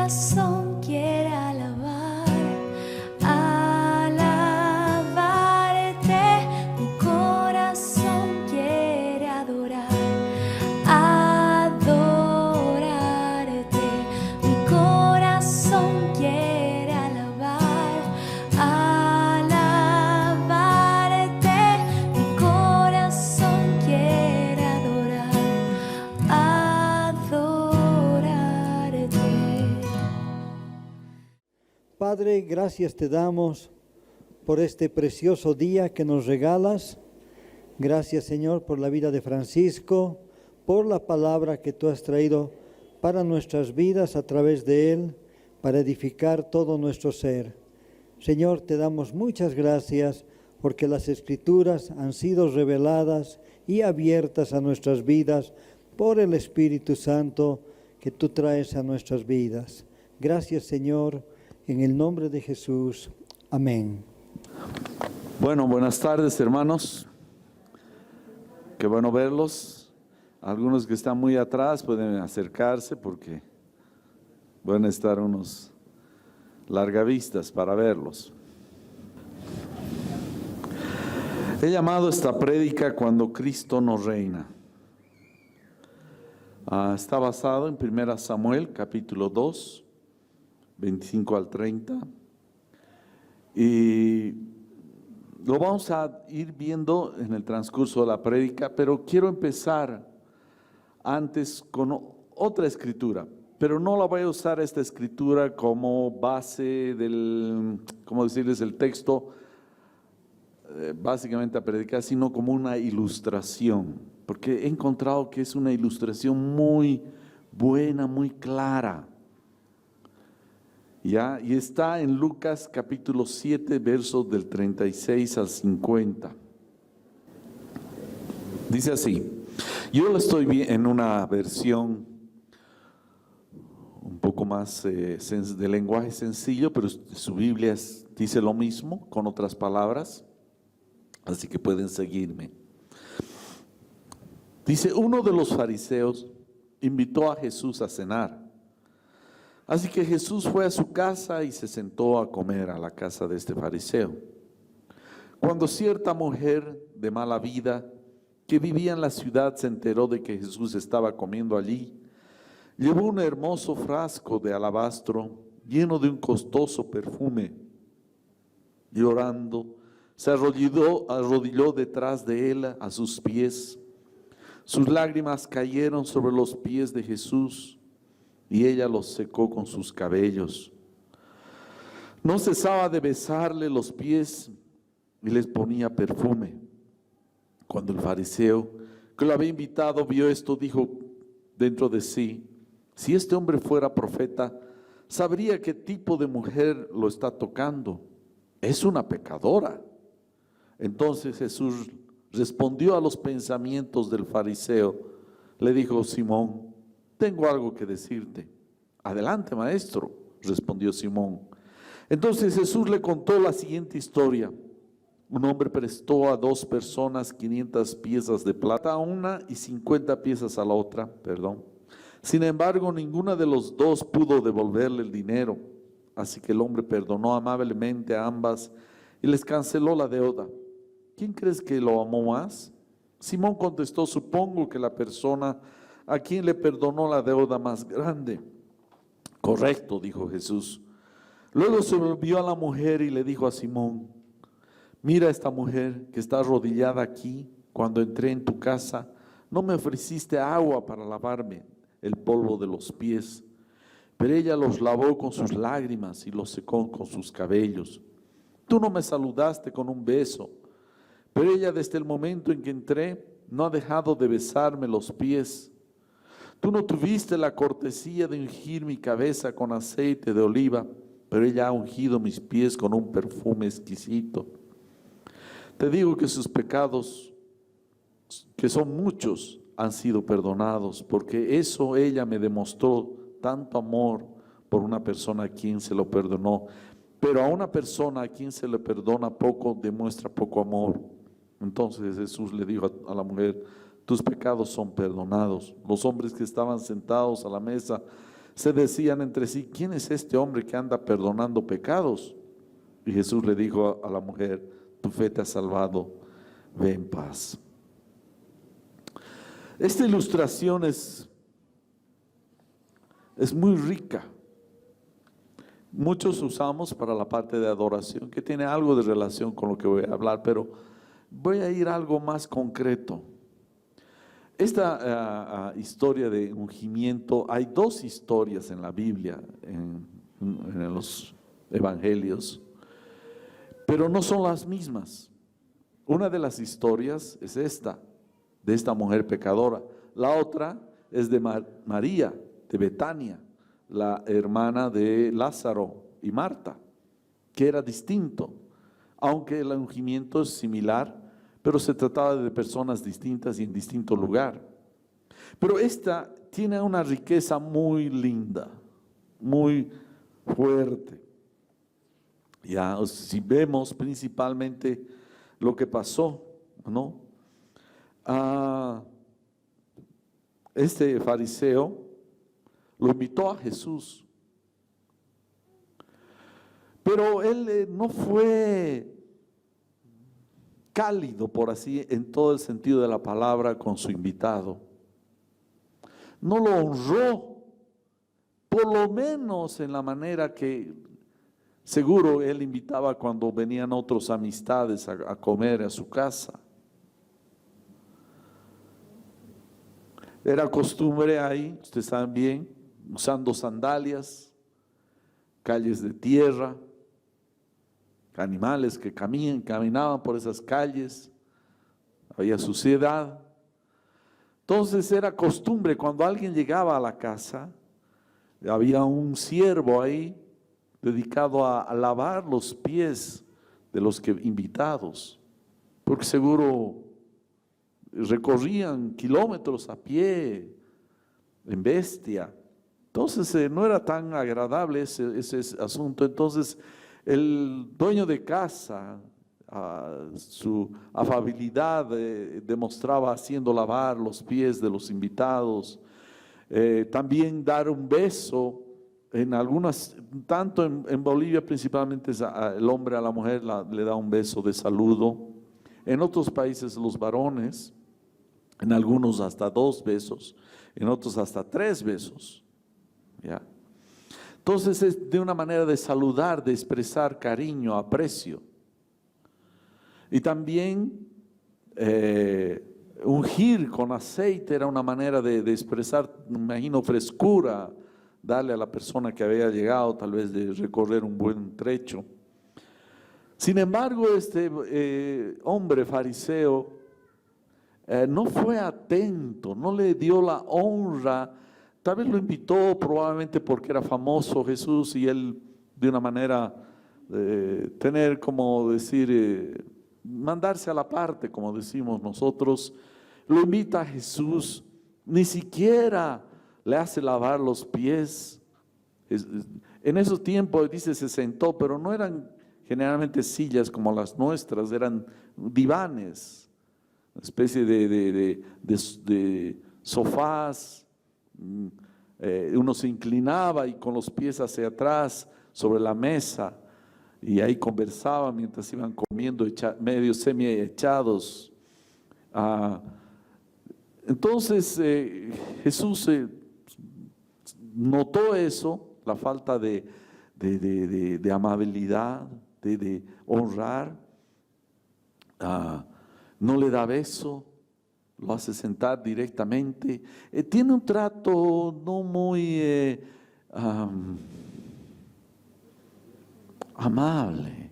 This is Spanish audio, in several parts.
corazón quiere alabar, alabarte. Mi corazón quiere adorar, adorarte. Mi corazón quiere alabar, alabarte. Mi corazón quiere adorar, adorarte. Padre, gracias te damos por este precioso día que nos regalas. Gracias, Señor, por la vida de Francisco, por la palabra que tú has traído para nuestras vidas a través de él, para edificar todo nuestro ser. Señor, te damos muchas gracias porque las Escrituras han sido reveladas y abiertas a nuestras vidas por el Espíritu Santo que tú traes a nuestras vidas. Gracias, Señor, en el nombre de Jesús. Amén. Bueno, buenas tardes, hermanos. Qué bueno verlos. Algunos que están muy atrás pueden acercarse porque van a estar unos largavistas para verlos. He llamado esta prédica Cuando Cristo nos reina. Está basado en 1 Samuel, capítulo 2, 25 al 30. Y lo vamos a ir viendo en el transcurso de la prédica, pero quiero empezar antes con otra escritura, pero no la voy a usar esta escritura como base del, ¿cómo decirles?, el texto básicamente a predicar, sino como una ilustración, porque he encontrado que es una ilustración muy buena, muy clara. ¿Ya? Y está en Lucas capítulo 7, versos del 36 al 50. Dice así, yo lo estoy viendo en una versión un poco más de lenguaje sencillo, pero su Biblia dice lo mismo con otras palabras, así que pueden seguirme. Dice, uno de los fariseos invitó a Jesús a cenar. Así que Jesús fue a su casa y se sentó a comer a la casa de este fariseo. Cuando cierta mujer de mala vida que vivía en la ciudad se enteró de que Jesús estaba comiendo allí, llevó un hermoso frasco de alabastro lleno de un costoso perfume. Llorando, se arrodilló detrás de él a sus pies. Sus lágrimas cayeron sobre los pies de Jesús y ella los secó con sus cabellos. No cesaba de besarle los pies y les ponía perfume. Cuando el fariseo que lo había invitado vio esto, dijo dentro de sí, si este hombre fuera profeta, sabría qué tipo de mujer lo está tocando. Es una pecadora. Entonces Jesús respondió a los pensamientos del fariseo. Le dijo, Simón, tengo algo que decirte. Adelante, maestro, respondió Simón. Entonces Jesús le contó la siguiente historia. Un hombre prestó a 2 personas 500 piezas de plata a una y 50 piezas a la otra, Sin embargo, ninguna de los dos pudo devolverle el dinero. Así que el hombre perdonó amablemente a ambas y les canceló la deuda. ¿Quién crees que lo amó más? Simón contestó, supongo que la persona a quien le perdonó la deuda más grande. Correcto, dijo Jesús. Luego se volvió a la mujer y le dijo a Simón, mira esta mujer que está arrodillada aquí. Cuando entré en tu casa, no me ofreciste agua para lavarme el polvo de los pies, pero ella los lavó con sus lágrimas y los secó con sus cabellos. Tú no me saludaste con un beso, pero ella desde el momento en que entré no ha dejado de besarme los pies. Tú no tuviste la cortesía de ungir mi cabeza con aceite de oliva, pero ella ha ungido mis pies con un perfume exquisito. Te digo que sus pecados, que son muchos, han sido perdonados, porque eso ella me demostró tanto amor por una persona a quien se lo perdonó. Pero a una persona a quien se le perdona poco, demuestra poco amor. Entonces Jesús le dijo a la mujer, tus pecados son perdonados. Los hombres que estaban sentados a la mesa se decían entre sí: ¿quién es este hombre que anda perdonando pecados? Y Jesús le dijo a la mujer: tu fe te ha salvado, ve en paz. Esta ilustración es muy rica. Muchos usamos para la parte de adoración, que tiene algo de relación con lo que voy a hablar, pero voy a ir a algo más concreto. Esta historia de ungimiento, hay dos historias en la Biblia, en los evangelios, pero no son las mismas. Una de las historias es esta, de esta mujer pecadora. La otra es de María, de Betania, la hermana de Lázaro y Marta, que era distinto, aunque el ungimiento es similar, pero se trataba de personas distintas y en distinto lugar. Pero esta tiene una riqueza muy linda, muy fuerte. Ya, si vemos principalmente lo que pasó, ¿no? Este fariseo lo invitó a Jesús, pero él no fue cálido, por así, en todo el sentido de la palabra con su invitado. No lo honró, por lo menos en la manera que seguro él invitaba cuando venían otros amistades a comer a su casa. Era costumbre ahí, ustedes saben bien, usando sandalias, calles de tierra, animales que caminaban por esas calles, había suciedad. Entonces era costumbre, cuando alguien llegaba a la casa, había un siervo ahí dedicado a lavar los pies de los invitados, porque seguro recorrían kilómetros a pie, en bestia. Entonces no era tan agradable ese asunto. Entonces el dueño de casa, su afabilidad demostraba haciendo lavar los pies de los invitados, también dar un beso. En algunas, tanto en Bolivia principalmente el hombre a la mujer le da un beso de saludo. En otros países los varones, en algunos hasta 2 besos, en otros hasta 3 besos. ¿Ya? Entonces es de una manera de saludar, de expresar cariño, aprecio. Y también ungir con aceite era una manera de expresar, me imagino, frescura, darle a la persona que había llegado, tal vez de recorrer un buen trecho. Sin embargo, este hombre fariseo no fue atento, no le dio la honra. Tal vez lo invitó probablemente porque era famoso Jesús y él de una manera tener, como decir, mandarse a la parte, como decimos nosotros. Lo invita a Jesús, ni siquiera le hace lavar los pies. En esos tiempos, dice, se sentó, pero no eran generalmente sillas como las nuestras, eran divanes, una especie de sofás. Uno se inclinaba y con los pies hacia atrás sobre la mesa y ahí conversaba mientras iban comiendo, medio semi echados. Entonces Jesús notó eso, la falta de amabilidad, de honrar. No le da beso, lo hace sentar directamente. Tiene un trato no muy amable,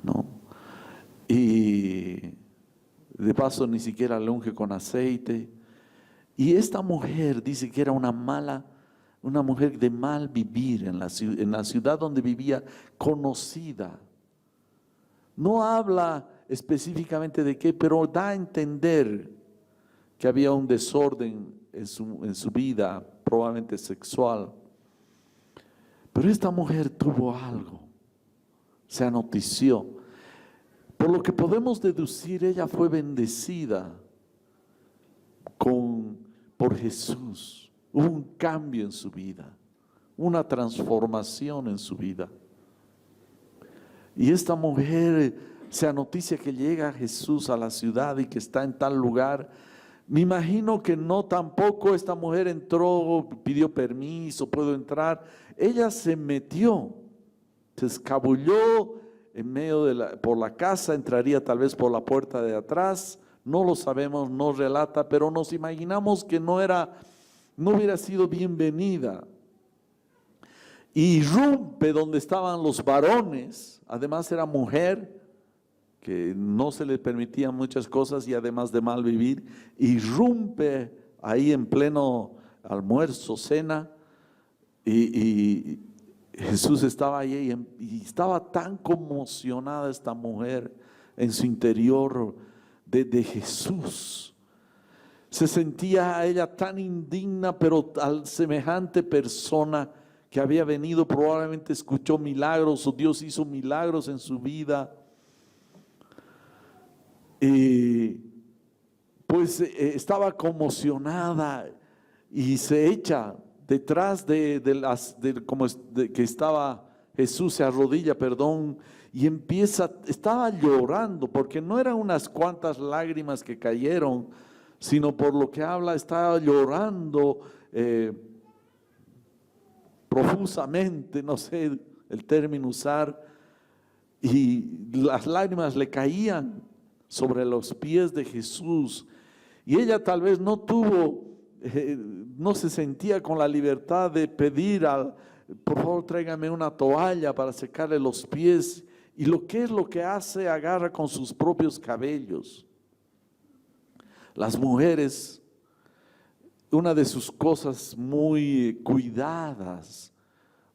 ¿no? Y de paso ni siquiera le unge con aceite. Y esta mujer dice que era una mujer de mal vivir en la ciudad donde vivía, conocida. No habla específicamente de qué, pero da a entender que había un desorden en su vida, probablemente sexual. Pero esta mujer tuvo algo, se anotició. Por lo que podemos deducir, ella fue bendecida por Jesús. Hubo un cambio en su vida, una transformación en su vida. Y esta mujer se anoticia que llega Jesús a la ciudad y que está en tal lugar. Me imagino que no tampoco esta mujer entró, pidió permiso, puedo entrar. Ella se metió, se escabulló en medio por la casa, entraría tal vez por la puerta de atrás, no lo sabemos, no relata, pero nos imaginamos que no hubiera sido bienvenida. Y irrumpe donde estaban los varones, además era mujer, que no se le permitían muchas cosas y además de mal vivir, irrumpe ahí en pleno almuerzo, cena, y Jesús estaba ahí y estaba tan conmocionada esta mujer en su interior de Jesús. Se sentía ella tan indigna, pero al semejante persona que había venido, probablemente escuchó milagros, o Dios hizo milagros en su vida. Pues estaba conmocionada y se echa detrás que estaba Jesús, se arrodilla, y estaba llorando, porque no eran unas cuantas lágrimas que cayeron, sino por lo que habla, estaba llorando profusamente, no sé el término usar, y las lágrimas le caían sobre los pies de Jesús, y ella tal vez no se sentía con la libertad de pedir por favor tráigame una toalla para secarle los pies, y ¿qué es lo que hace? Agarra con sus propios cabellos. Las mujeres, una de sus cosas muy cuidadas,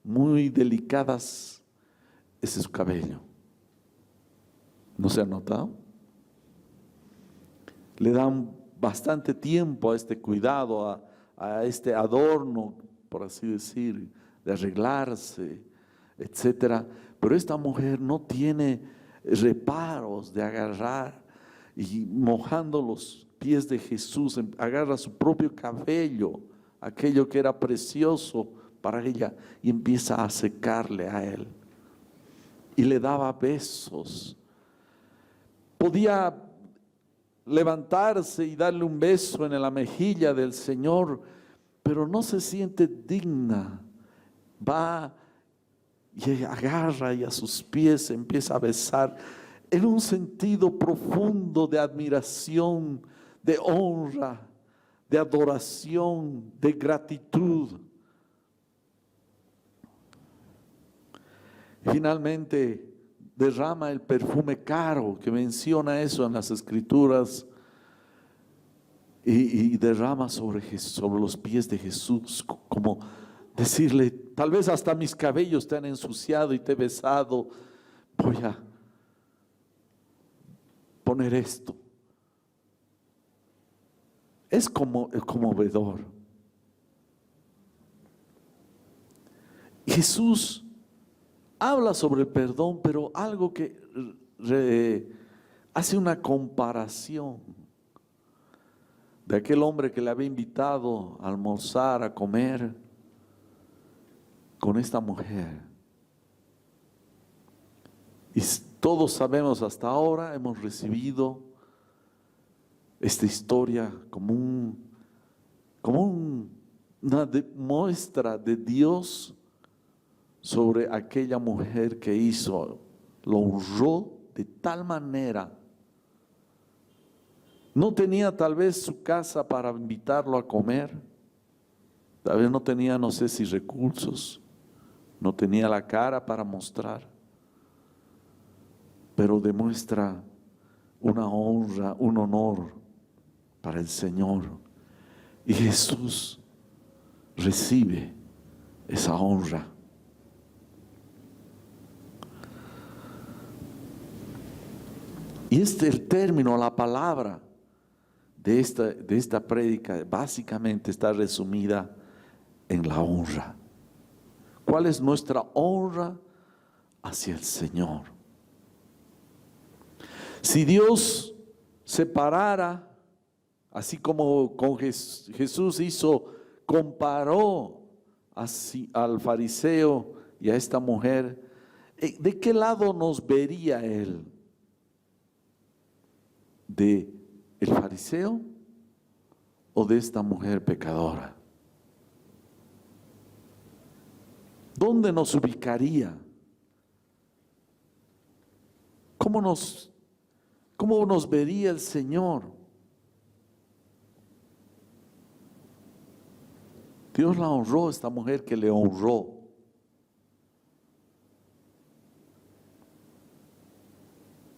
muy delicadas, es su cabello. ¿No se ha notado? Le dan bastante tiempo a este cuidado, a este adorno, por así decir, de arreglarse, etcétera. Pero esta mujer no tiene reparos de agarrar y mojando los pies de Jesús, agarra su propio cabello, aquello que era precioso para ella, y empieza a secarle a él. Y le daba besos. Podía levantarse y darle un beso en la mejilla del Señor, pero no se siente digna. Va y agarra y a sus pies empieza a besar en un sentido profundo de admiración, de honra, de adoración, de gratitud. Finalmente derrama el perfume caro, que menciona eso en las Escrituras, y derrama sobre los pies de Jesús, como decirle, tal vez hasta mis cabellos te han ensuciado y te he besado, voy a poner esto. Es conmovedor. Jesús habla sobre el perdón, pero algo que hace una comparación de aquel hombre que le había invitado a almorzar, a comer, con esta mujer. Y todos sabemos, hasta ahora hemos recibido esta historia como una muestra de Dios sobre aquella mujer que lo honró de tal manera. No tenía tal vez su casa para invitarlo a comer, tal vez no tenía, no sé si recursos, no tenía la cara para mostrar, pero demuestra una honra, un honor para el Señor. Y Jesús recibe esa honra. Y el término, la palabra de esta prédica básicamente está resumida en la honra. ¿Cuál es nuestra honra hacia el Señor? Si Dios separara, así como con Jesús hizo comparó así al fariseo y a esta mujer, ¿de qué lado nos vería él? ¿De el fariseo o de esta mujer pecadora? ¿Dónde nos ubicaría? ¿Cómo nos vería el Señor? Dios la honró, esta mujer que le honró.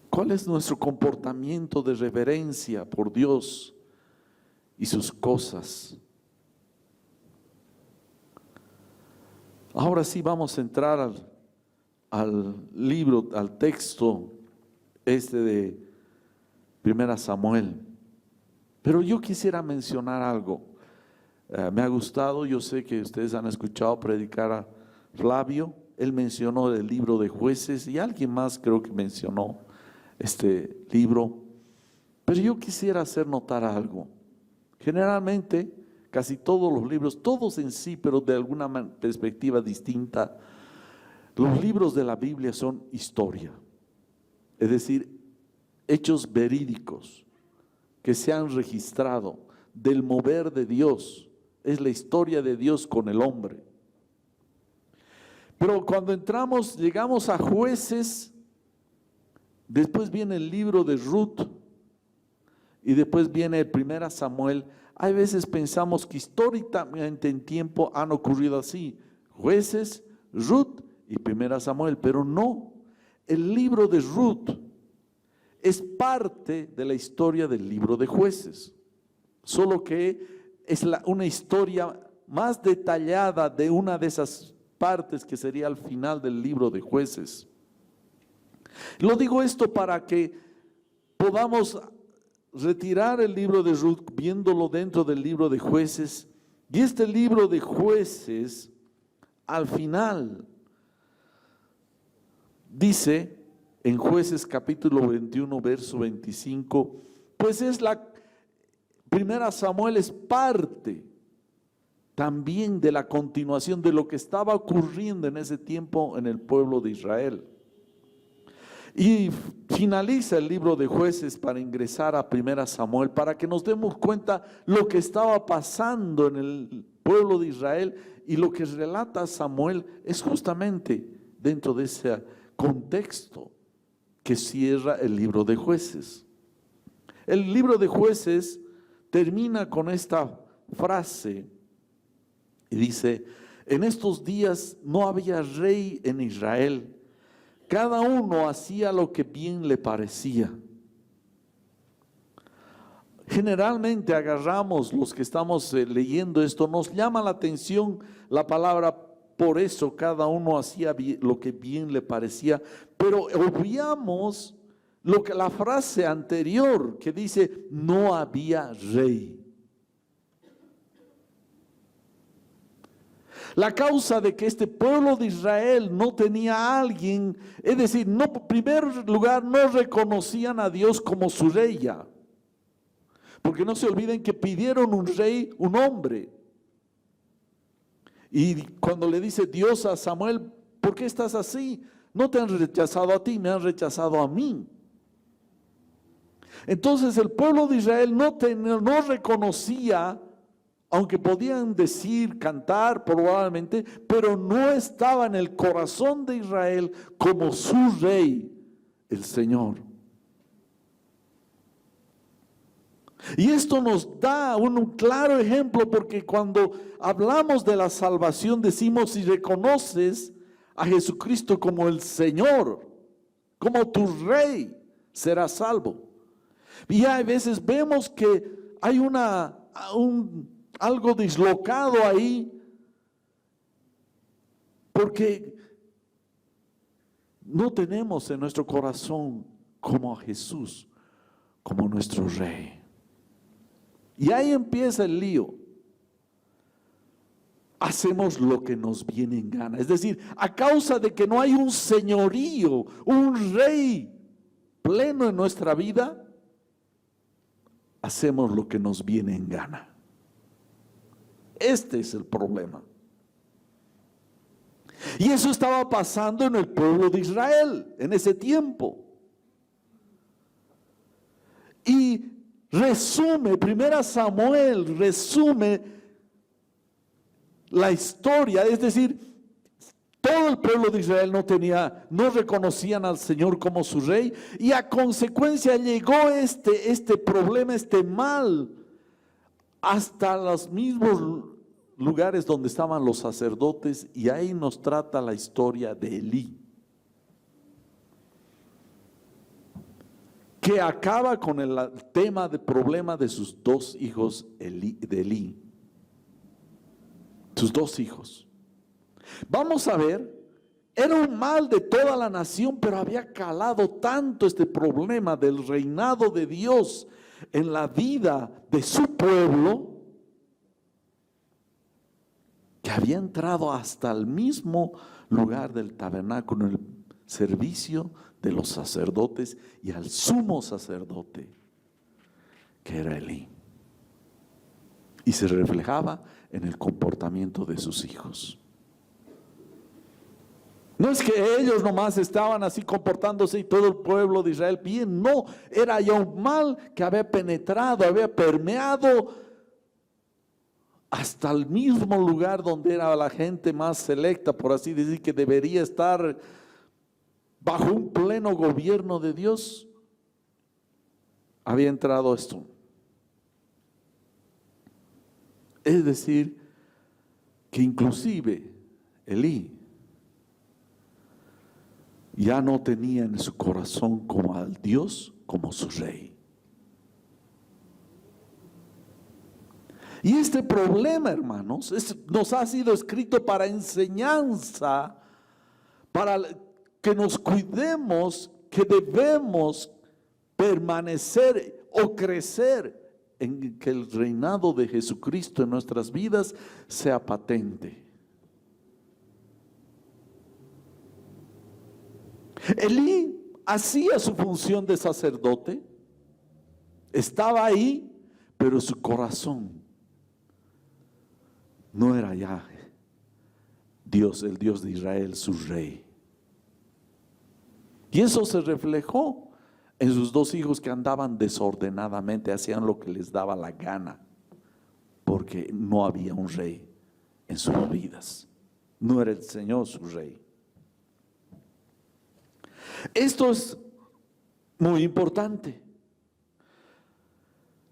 ¿Cuál es nuestro comportamiento de reverencia por Dios y sus cosas? Ahora sí vamos a entrar al libro, al texto de 1 Samuel. Pero yo quisiera mencionar algo. Me ha gustado, yo sé que ustedes han escuchado predicar a Flavio. Él mencionó el libro de Jueces y alguien más creo que mencionó este libro. Pero yo quisiera hacer notar algo. Generalmente, casi todos los libros, todos en sí, pero de alguna perspectiva distinta, los libros de la Biblia son historia. Es decir, hechos verídicos que se han registrado del mover de Dios. Es la historia de Dios con el hombre. Pero cuando llegamos a Jueces, después viene el libro de Ruth y después viene el 1 Samuel. Hay veces pensamos que históricamente en tiempo han ocurrido así: Jueces, Ruth y 1 Samuel, pero no. El libro de Ruth es parte de la historia del libro de Jueces, solo que es una historia más detallada de una de esas partes que sería al final del libro de Jueces. Lo digo esto para que podamos retirar el libro de Ruth viéndolo dentro del libro de Jueces. Y este libro de Jueces, al final, dice en Jueces capítulo 21, verso 25, pues es 1 Samuel es parte también de la continuación de lo que estaba ocurriendo en ese tiempo en el pueblo de Israel. Y finaliza el libro de Jueces para ingresar a 1 Samuel, para que nos demos cuenta lo que estaba pasando en el pueblo de Israel, y lo que relata Samuel es justamente dentro de ese contexto que cierra el libro de Jueces. El libro de Jueces termina con esta frase y dice: en estos días no había rey en Israel, cada uno hacía lo que bien le parecía. Generalmente agarramos, los que estamos leyendo esto, nos llama la atención la palabra por eso, cada uno hacía lo que bien le parecía, pero obviamos la frase anterior que dice: no había rey. La causa de que este pueblo de Israel no tenía a alguien, es decir, en primer lugar no reconocían a Dios como su rey ya. Porque no se olviden que pidieron un rey, un hombre. Y cuando le dice Dios a Samuel: ¿por qué estás así? No te han rechazado a ti, me han rechazado a mí. Entonces el pueblo de Israel no reconocía, aunque podían decir, cantar probablemente, pero no estaba en el corazón de Israel como su rey, el Señor. Y esto nos da un claro ejemplo, porque cuando hablamos de la salvación decimos: si reconoces a Jesucristo como el Señor, como tu rey, serás salvo. Y a veces vemos que hay algo dislocado ahí, porque no tenemos en nuestro corazón como a Jesús, como nuestro rey. Y ahí empieza el lío. Hacemos lo que nos viene en gana. Es decir, a causa de que no hay un señorío, un rey pleno en nuestra vida, hacemos lo que nos viene en gana. Este es el problema. Y eso estaba pasando en el pueblo de Israel en ese tiempo. Y resume, 1 Samuel resume la historia, es decir, todo el pueblo de Israel no reconocían al Señor como su rey, y a consecuencia llegó este problema, este mal, hasta los mismos lugares donde estaban los sacerdotes, y ahí nos trata la historia de Elí, que acaba con el tema de problema de sus dos hijos de Elí, sus dos hijos. Vamos a ver, era un mal de toda la nación, pero había calado tanto este problema del reinado de Dios en la vida de su pueblo, que había entrado hasta el mismo lugar del tabernáculo, en el servicio de los sacerdotes y al sumo sacerdote, que era Elí. Y se reflejaba en el comportamiento de sus hijos. No es que ellos nomás estaban así comportándose y todo el pueblo de Israel bien, no, era ya un mal que había penetrado, había permeado hasta el mismo lugar donde era la gente más selecta, por así decir, que debería estar bajo un pleno gobierno de Dios. Había entrado esto. Es decir, que inclusive Elí ya no tenía en su corazón como al Dios como su rey. Y este problema, hermanos, nos ha sido escrito para enseñanza, para que nos cuidemos, que debemos permanecer o crecer en que el reinado de Jesucristo en nuestras vidas sea patente. Elí hacía su función de sacerdote, estaba ahí, pero su corazón no era ya Dios, el Dios de Israel, su rey. Y eso se reflejó en sus dos hijos, que andaban desordenadamente, hacían lo que les daba la gana, porque no había un rey en sus vidas, no era el Señor su rey. Esto es muy importante.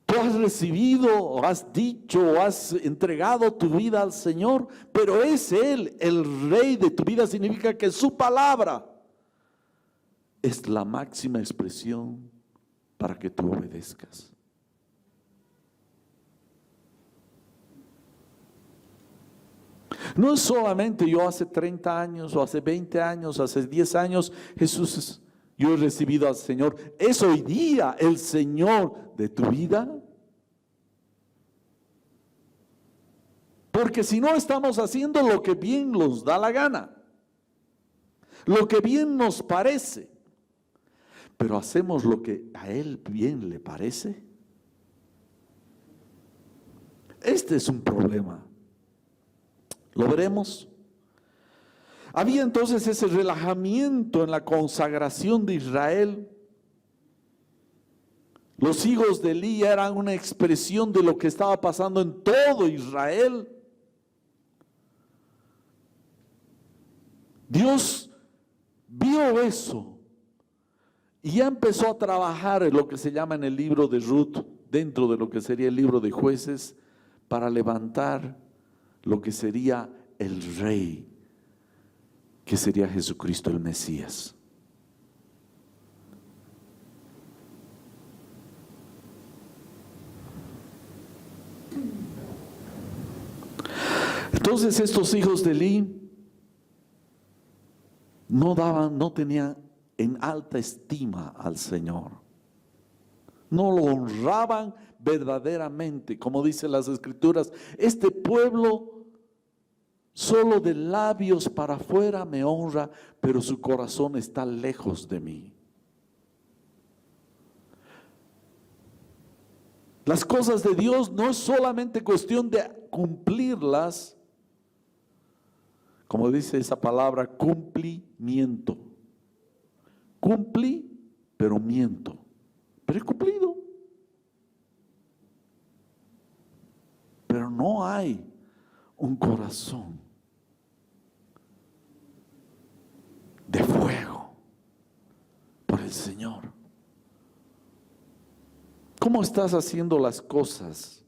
Tú has recibido, o has dicho, o has entregado tu vida al Señor, pero es Él el rey de tu vida. Significa que su palabra es la máxima expresión para que tú obedezcas. No es solamente yo hace 30 años, o hace 20 años, hace 10 años, yo he recibido al Señor. ¿Es hoy día el Señor de tu vida? Porque si no, estamos haciendo lo que bien nos da la gana, lo que bien nos parece, pero hacemos lo que a Él bien le parece. Este es un problema. ¿Lo veremos? Había entonces ese relajamiento en la consagración de Israel. Los hijos de Elí eran una expresión de lo que estaba pasando en todo Israel. Dios vio eso y ya empezó a trabajar en lo que se llama en el libro de Ruth, dentro de lo que sería el libro de Jueces, para levantar lo que sería el rey, que sería Jesucristo el Mesías. Entonces estos hijos de Elí no tenían en alta estima al Señor, no lo honraban verdaderamente, como dicen las Escrituras. Este pueblo solo de labios para afuera me honra, pero su corazón está lejos de mí. Las cosas de Dios no es solamente cuestión de cumplirlas, como dice esa palabra, cumplimiento. Cumplí, pero miento. Pero he cumplido. Pero no hay un corazón de fuego por el Señor. ¿Cómo estás haciendo las cosas?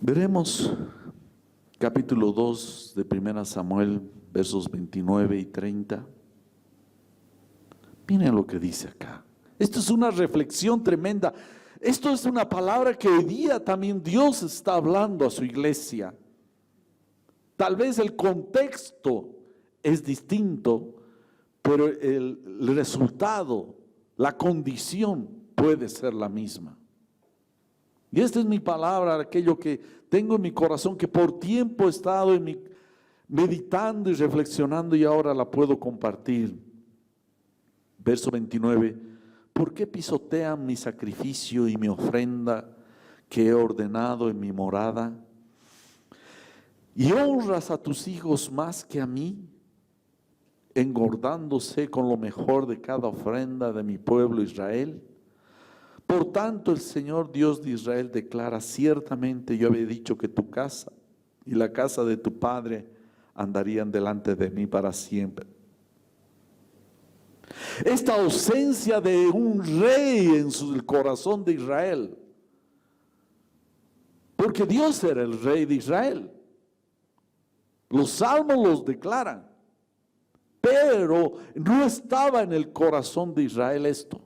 Veremos capítulo 2 de 1 Samuel, versos 29 y 30. Miren lo que dice acá. Esto es una reflexión tremenda. Esto es una palabra que hoy día también Dios está hablando a su iglesia. Tal vez el contexto es distinto, pero el resultado, la condición puede ser la misma. Y esta es mi palabra, aquello que tengo en mi corazón, que por tiempo he estado meditando y reflexionando y ahora la puedo compartir. Verso 29, ¿por qué pisotean mi sacrificio y mi ofrenda que he ordenado en mi morada? ¿Y honras a tus hijos más que a mí, engordándose con lo mejor de cada ofrenda de mi pueblo Israel? Por tanto, el Señor Dios de Israel declara: ciertamente yo había dicho que tu casa y la casa de tu padre andarían delante de mí para siempre. Esta ausencia de un rey en el corazón de Israel, porque Dios era el rey de Israel. Los salmos los declaran, pero no estaba en el corazón de Israel esto.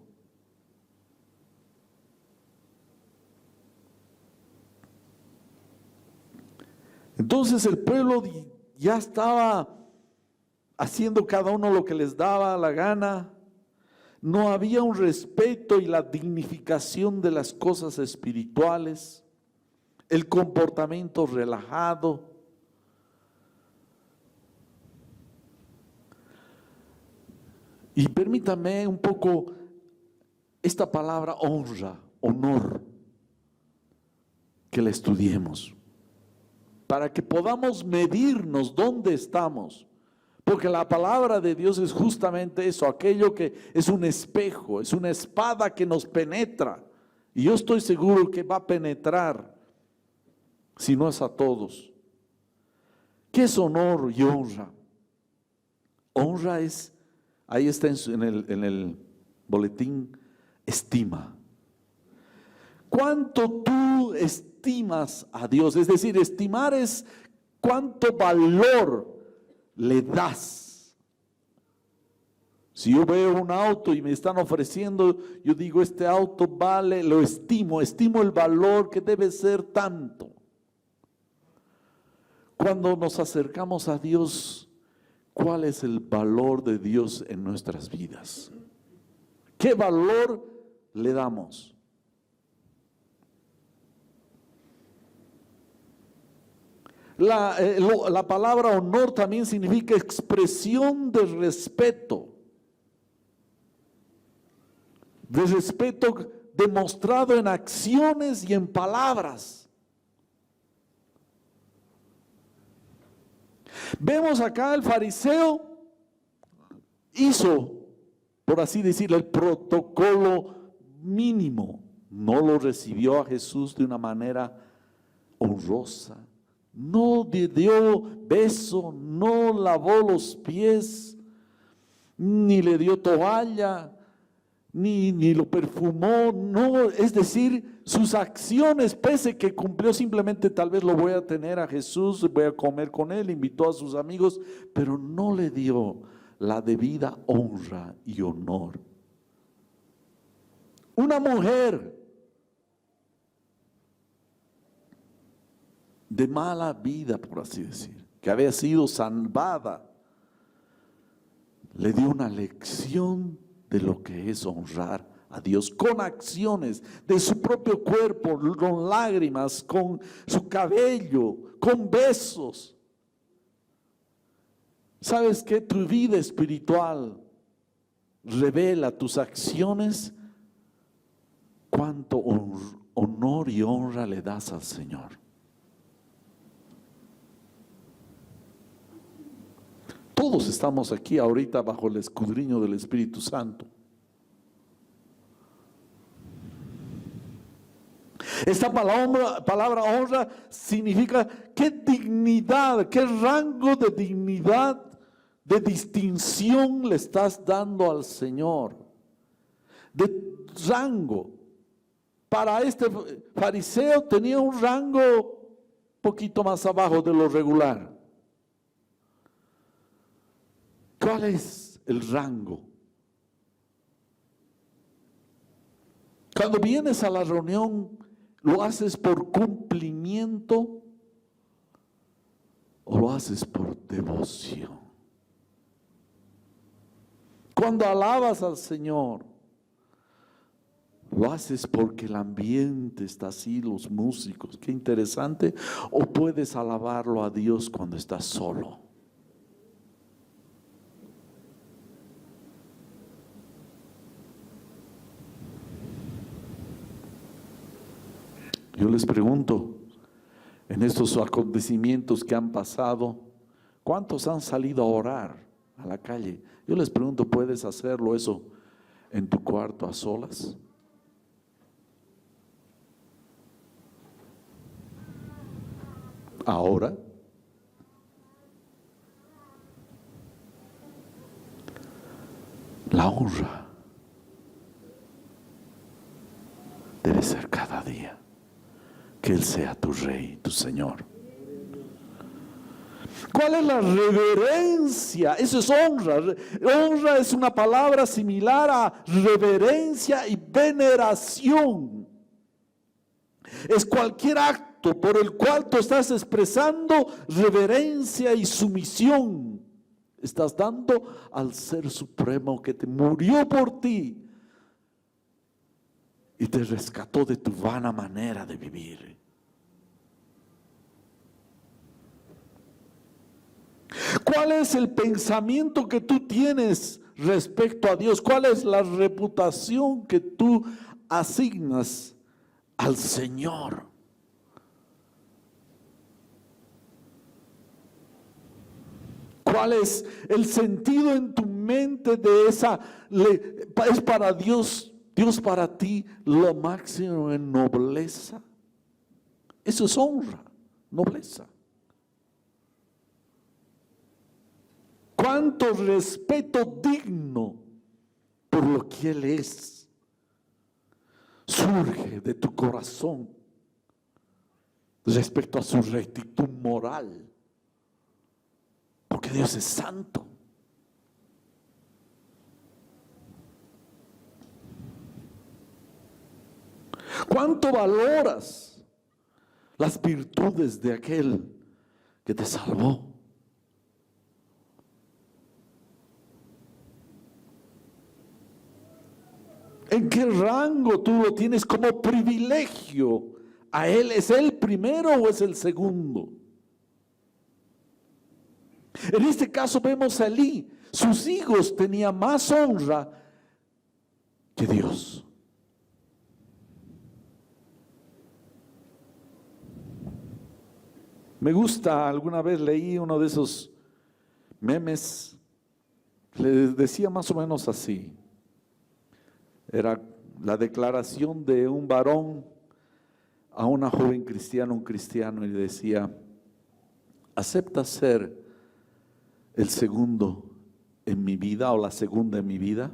Entonces el pueblo ya estaba haciendo cada uno lo que les daba la gana. No había un respeto y la dignificación de las cosas espirituales, el comportamiento relajado. Y permítame un poco esta palabra honra, honor, que la estudiemos, para que podamos medirnos dónde estamos. Porque la palabra de Dios es justamente eso, aquello que es un espejo, es una espada que nos penetra. Y yo estoy seguro que va a penetrar, si no es a todos. ¿Qué es honor y honra? Honra es, ahí está en el boletín, estima. ¿Cuánto tú estimas a Dios? Es decir, estimar es cuánto valor le das. Si yo veo un auto y me están ofreciendo, yo digo, este auto vale, lo estimo el valor que debe ser tanto. Cuando nos acercamos a Dios, ¿cuál es el valor de Dios en nuestras vidas? ¿Qué valor le damos? La palabra honor también significa expresión de respeto demostrado en acciones y en palabras. Vemos acá el fariseo hizo, por así decirlo, el protocolo mínimo. No lo recibió a Jesús de una manera honrosa. No le dio beso, no lavó los pies, ni le dio toalla, ni lo perfumó, no, es decir, sus acciones, pese que cumplió simplemente, tal vez lo voy a tener a Jesús, voy a comer con él, invitó a sus amigos, pero no le dio la debida honra y honor. Una mujer de mala vida, por así decir, que había sido salvada, le dio una lección de lo que es honrar a Dios con acciones de su propio cuerpo, con lágrimas, con su cabello, con besos. ¿Sabes qué? Tu vida espiritual revela tus acciones, cuánto honor y honra le das al Señor. Todos estamos aquí ahorita bajo el escudriño del Espíritu Santo. Esta palabra honra significa qué dignidad, qué rango de dignidad, de distinción le estás dando al Señor. De rango. Para este fariseo tenía un rango poquito más abajo de lo regular. ¿Cuál es el rango? Cuando vienes a la reunión, ¿lo haces por cumplimiento o lo haces por devoción? Cuando alabas al Señor, ¿lo haces porque el ambiente está así, los músicos, qué interesante? ¿O puedes alabarlo a Dios cuando estás solo? Yo les pregunto, en estos acontecimientos que han pasado, ¿cuántos han salido a orar a la calle? Yo les pregunto, ¿puedes hacerlo eso en tu cuarto a solas? Ahora, la honra debe ser cada día. Que Él sea tu Rey, tu Señor. ¿Cuál es la reverencia? Eso es honra. Honra es una palabra similar a reverencia y veneración. Es cualquier acto por el cual tú estás expresando reverencia y sumisión. Estás dando al Ser Supremo que te murió por ti y te rescató de tu vana manera de vivir. ¿Cuál es el pensamiento que tú tienes respecto a Dios? ¿Cuál es la reputación que tú asignas al Señor? ¿Cuál es el sentido en tu mente de esa? ¿Es para Dios para ti lo máximo en nobleza? Eso es honra, nobleza. Cuánto respeto digno por lo que Él es surge de tu corazón respecto a su rectitud moral, porque Dios es santo. ¿Cuánto valoras las virtudes de aquel que te salvó? ¿En qué rango tú lo tienes como privilegio a Él? ¿Es Él primero o es el segundo? En este caso vemos a Elí. Sus hijos tenían más honra que Dios. Me gusta, alguna vez leí uno de esos memes, le decía más o menos así. Era la declaración de un varón a una joven cristiana, un cristiano, y decía: ¿acepta ser el segundo en mi vida o la segunda en mi vida?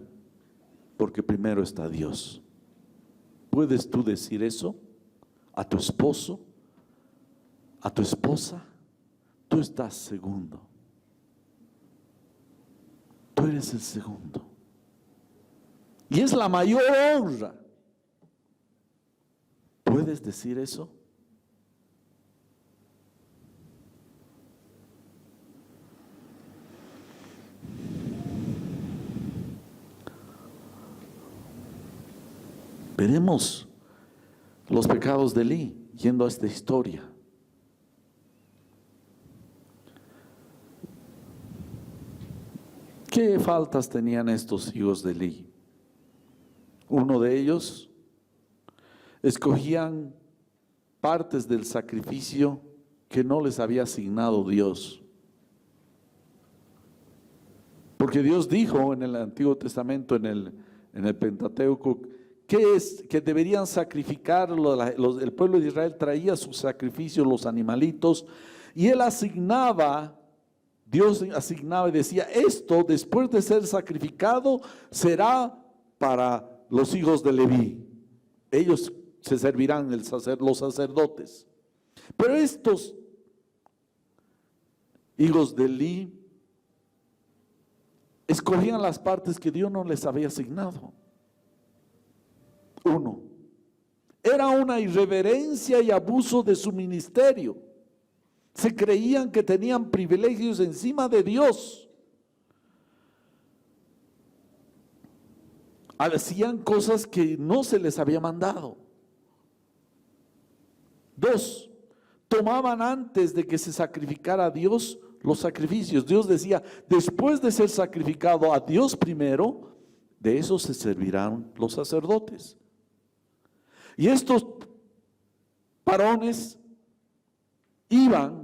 Porque primero está Dios. ¿Puedes tú decir eso a tu esposo, a tu esposa? Tú estás segundo. Tú eres el segundo. Y es la mayor honra. ¿Puedes decir eso? Veremos los pecados de Elí yendo a esta historia. ¿Qué faltas tenían estos hijos de Elí? Uno de ellos escogían partes del sacrificio que no les había asignado Dios. Porque Dios dijo en el Antiguo Testamento, en el Pentateuco, que deberían sacrificar, el pueblo de Israel traía sus sacrificios, los animalitos, y Dios asignaba y decía, esto después de ser sacrificado será para los hijos de Leví. Ellos se servirán, los sacerdotes. Pero estos hijos de Elí escogían las partes que Dios no les había asignado. Uno, era una irreverencia y abuso de su ministerio. Se creían que tenían privilegios encima de Dios. Hacían cosas que no se les había mandado. Dos, tomaban antes de que se sacrificara a Dios los sacrificios. Dios decía, después de ser sacrificado a Dios primero, de eso se servirán los sacerdotes. Y estos varones iban,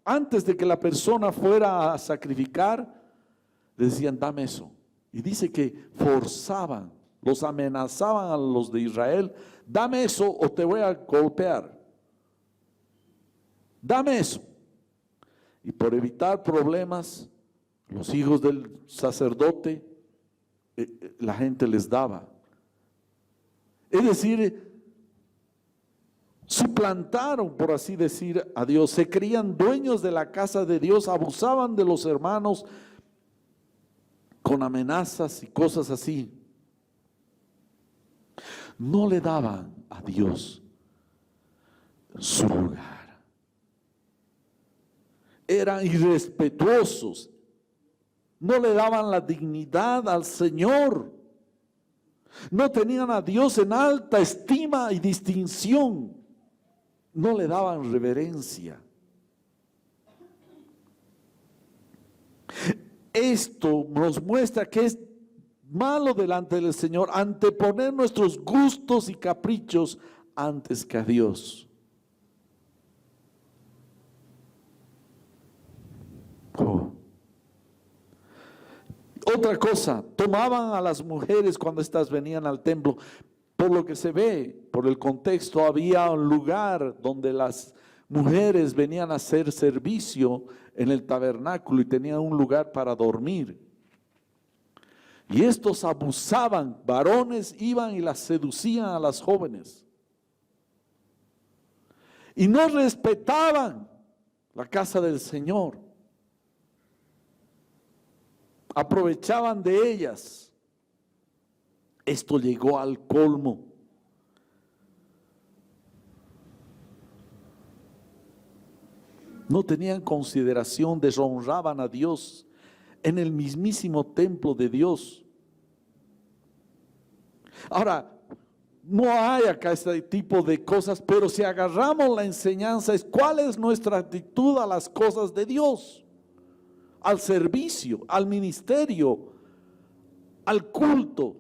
antes de que la persona fuera a sacrificar, le decían, dame eso. Y dice que forzaban, los amenazaban a los de Israel, dame eso o te voy a golpear. Dame eso. Y por evitar problemas, los hijos del sacerdote, la gente les daba. Es decir, suplantaron, por así decir, a Dios. Se creían dueños de la casa de Dios, abusaban de los hermanos con amenazas y cosas así. No le daban a Dios su lugar. Eran irrespetuosos. No le daban la dignidad al Señor. No tenían a Dios en alta estima y distinción. No le daban reverencia. Esto nos muestra que es malo delante del Señor anteponer nuestros gustos y caprichos antes que a Dios. Otra cosa, tomaban a las mujeres cuando éstas venían al templo. Por lo que se ve, por el contexto, había un lugar donde las mujeres venían a hacer servicio en el tabernáculo y tenían un lugar para dormir. Y estos abusaban, varones iban y las seducían a las jóvenes. Y no respetaban la casa del Señor. Aprovechaban de ellas. Esto llegó al colmo. No tenían consideración, deshonraban a Dios en el mismísimo templo de Dios. Ahora, no hay acá este tipo de cosas, pero si agarramos la enseñanza, es cuál es nuestra actitud a las cosas de Dios, al servicio, al ministerio, al culto.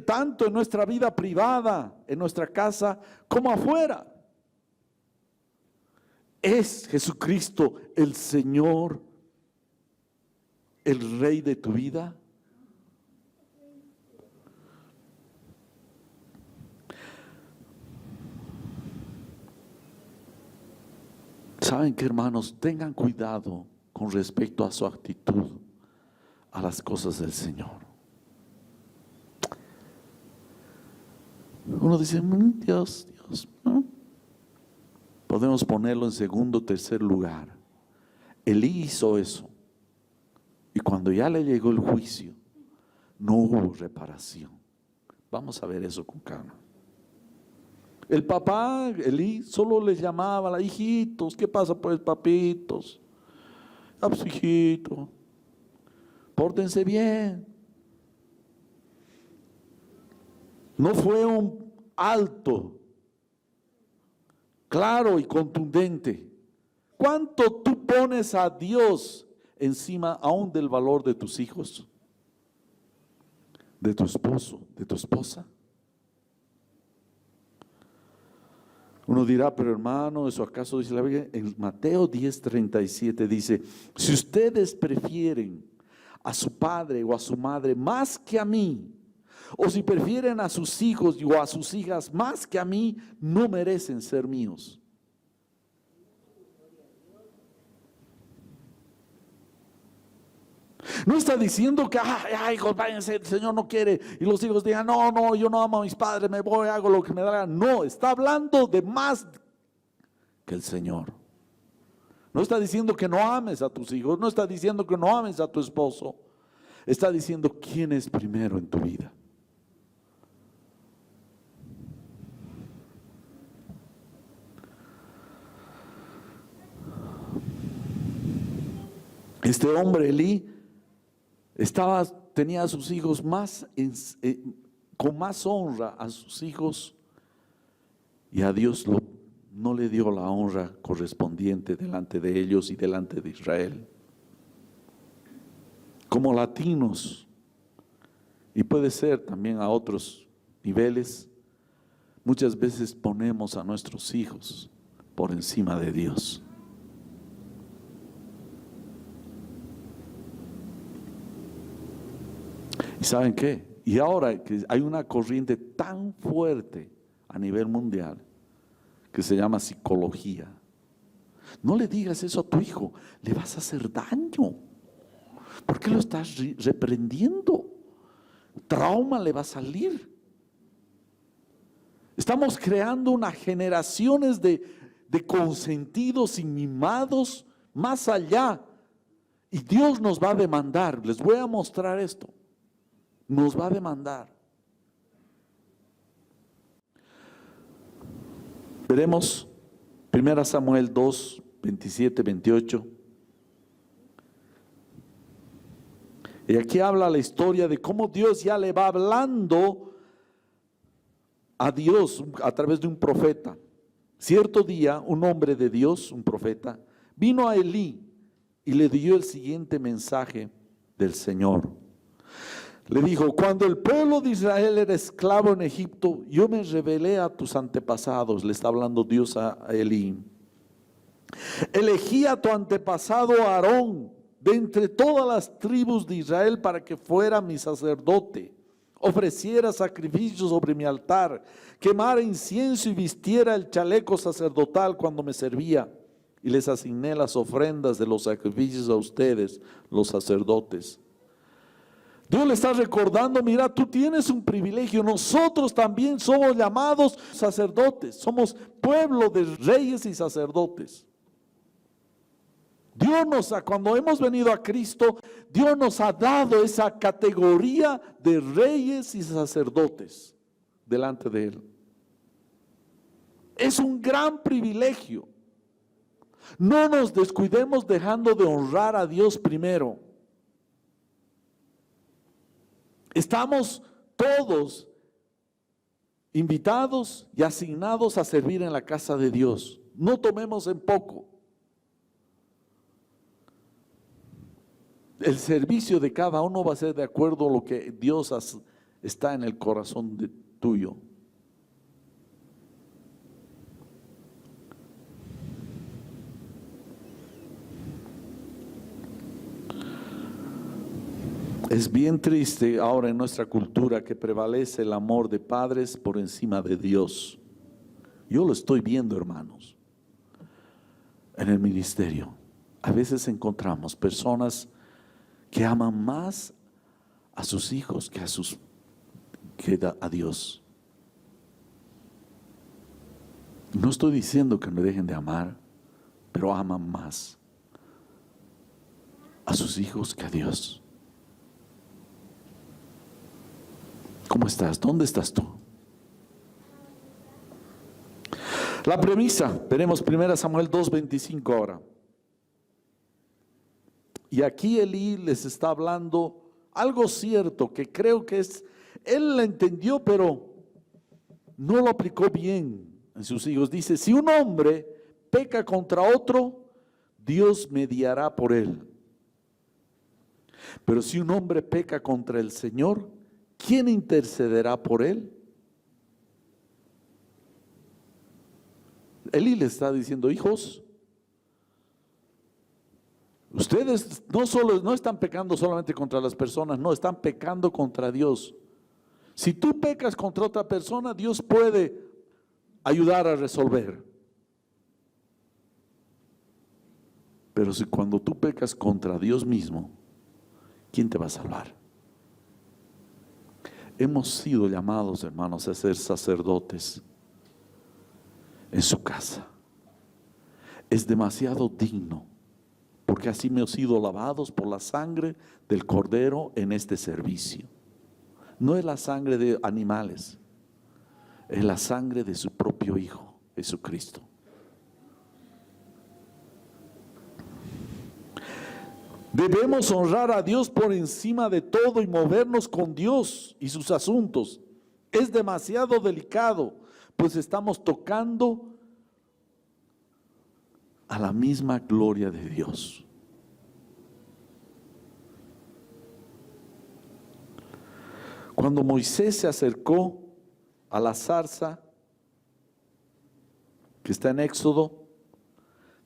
Tanto en nuestra vida privada, en nuestra casa, como afuera. ¿Es Jesucristo el Señor, el Rey de tu vida? ¿Saben qué, hermanos? Tengan cuidado con respecto a su actitud a las cosas del Señor. Uno dice, Dios, ¿no? Podemos ponerlo en segundo o tercer lugar. Elí hizo eso. Y cuando ya le llegó el juicio, no hubo reparación. Vamos a ver eso con calma. El papá, Elí, solo les llamaba a los hijitos. ¿Qué pasa pues, papitos? Ah, pues, hijito, pórtense bien. No fue un alto, claro y contundente. ¿Cuánto tú pones a Dios encima aún del valor de tus hijos, de tu esposo, de tu esposa. Uno dirá, pero hermano, ¿eso acaso dice la Biblia? En Mateo 10:37 dice, si ustedes prefieren a su padre o a su madre más que a mí, o si prefieren a sus hijos o a sus hijas más que a mí, no merecen ser míos. No está diciendo que, hijos, váyanse, el Señor no quiere. Y los hijos digan, no, yo no amo a mis padres, me voy, hago lo que me da la gana. No, está hablando de más que el Señor. No está diciendo que no ames a tus hijos, no está diciendo que no ames a tu esposo. Está diciendo quién es primero en tu vida. Este hombre, Elí, tenía a sus hijos con más honra a sus hijos, y a Dios no le dio la honra correspondiente delante de ellos y delante de Israel. Como latinos, y puede ser también a otros niveles, muchas veces ponemos a nuestros hijos por encima de Dios. ¿Y saben qué? Y ahora que hay una corriente tan fuerte a nivel mundial que se llama psicología. No le digas eso a tu hijo, le vas a hacer daño. ¿Por qué lo estás reprendiendo? Trauma le va a salir. Estamos creando unas generaciones de consentidos y mimados más allá. Y Dios nos va a demandar. Les voy a mostrar esto. Nos va a demandar. Veremos 1 Samuel 2, 27, 28. Y aquí habla la historia de cómo Dios ya le va hablando a Dios a través de un profeta. Cierto día, un hombre de Dios, un profeta, vino a Elí y le dio el siguiente mensaje del Señor. Le dijo, cuando el pueblo de Israel era esclavo en Egipto, yo me revelé a tus antepasados. Le está hablando Dios a Elí. Elegí a tu antepasado Aarón de entre todas las tribus de Israel para que fuera mi sacerdote, ofreciera sacrificios sobre mi altar, quemara incienso y vistiera el chaleco sacerdotal cuando me servía. Y les asigné las ofrendas de los sacrificios a ustedes, los sacerdotes. Dios le está recordando, mira, tú tienes un privilegio, nosotros también somos llamados sacerdotes, somos pueblo de reyes y sacerdotes. Cuando hemos venido a Cristo, Dios nos ha dado esa categoría de reyes y sacerdotes delante de Él. Es un gran privilegio. No nos descuidemos dejando de honrar a Dios primero. Estamos todos invitados y asignados a servir en la casa de Dios. No tomemos en poco. El servicio de cada uno va a ser de acuerdo a lo que Dios está en el corazón tuyo. Es bien triste ahora en nuestra cultura que prevalece el amor de padres por encima de Dios. Yo lo estoy viendo, hermanos, en el ministerio. A veces encontramos personas que aman más a sus hijos que a Dios. No estoy diciendo que no dejen de amar, pero aman más a sus hijos que a Dios. ¿Cómo estás? ¿Dónde estás tú? La premisa, veremos 1 Samuel 2:25 ahora. Y aquí Elí les está hablando algo cierto que creo que él la entendió, pero no lo aplicó bien en sus hijos. Dice, si un hombre peca contra otro, Dios mediará por él. Pero si un hombre peca contra el Señor, ¿quién intercederá por él? Elí le está diciendo: hijos, ustedes no están pecando solamente contra las personas, no, están pecando contra Dios. Si tú pecas contra otra persona, Dios puede ayudar a resolver. Pero si cuando tú pecas contra Dios mismo, ¿quién te va a salvar? Hemos sido llamados, hermanos, a ser sacerdotes en su casa. Es demasiado digno, porque así hemos sido lavados por la sangre del Cordero en este servicio. No es la sangre de animales, es la sangre de su propio Hijo, Jesucristo. Debemos honrar a Dios por encima de todo y movernos con Dios y sus asuntos. Es demasiado delicado, pues estamos tocando a la misma gloria de Dios. Cuando Moisés se acercó a la zarza que está en Éxodo,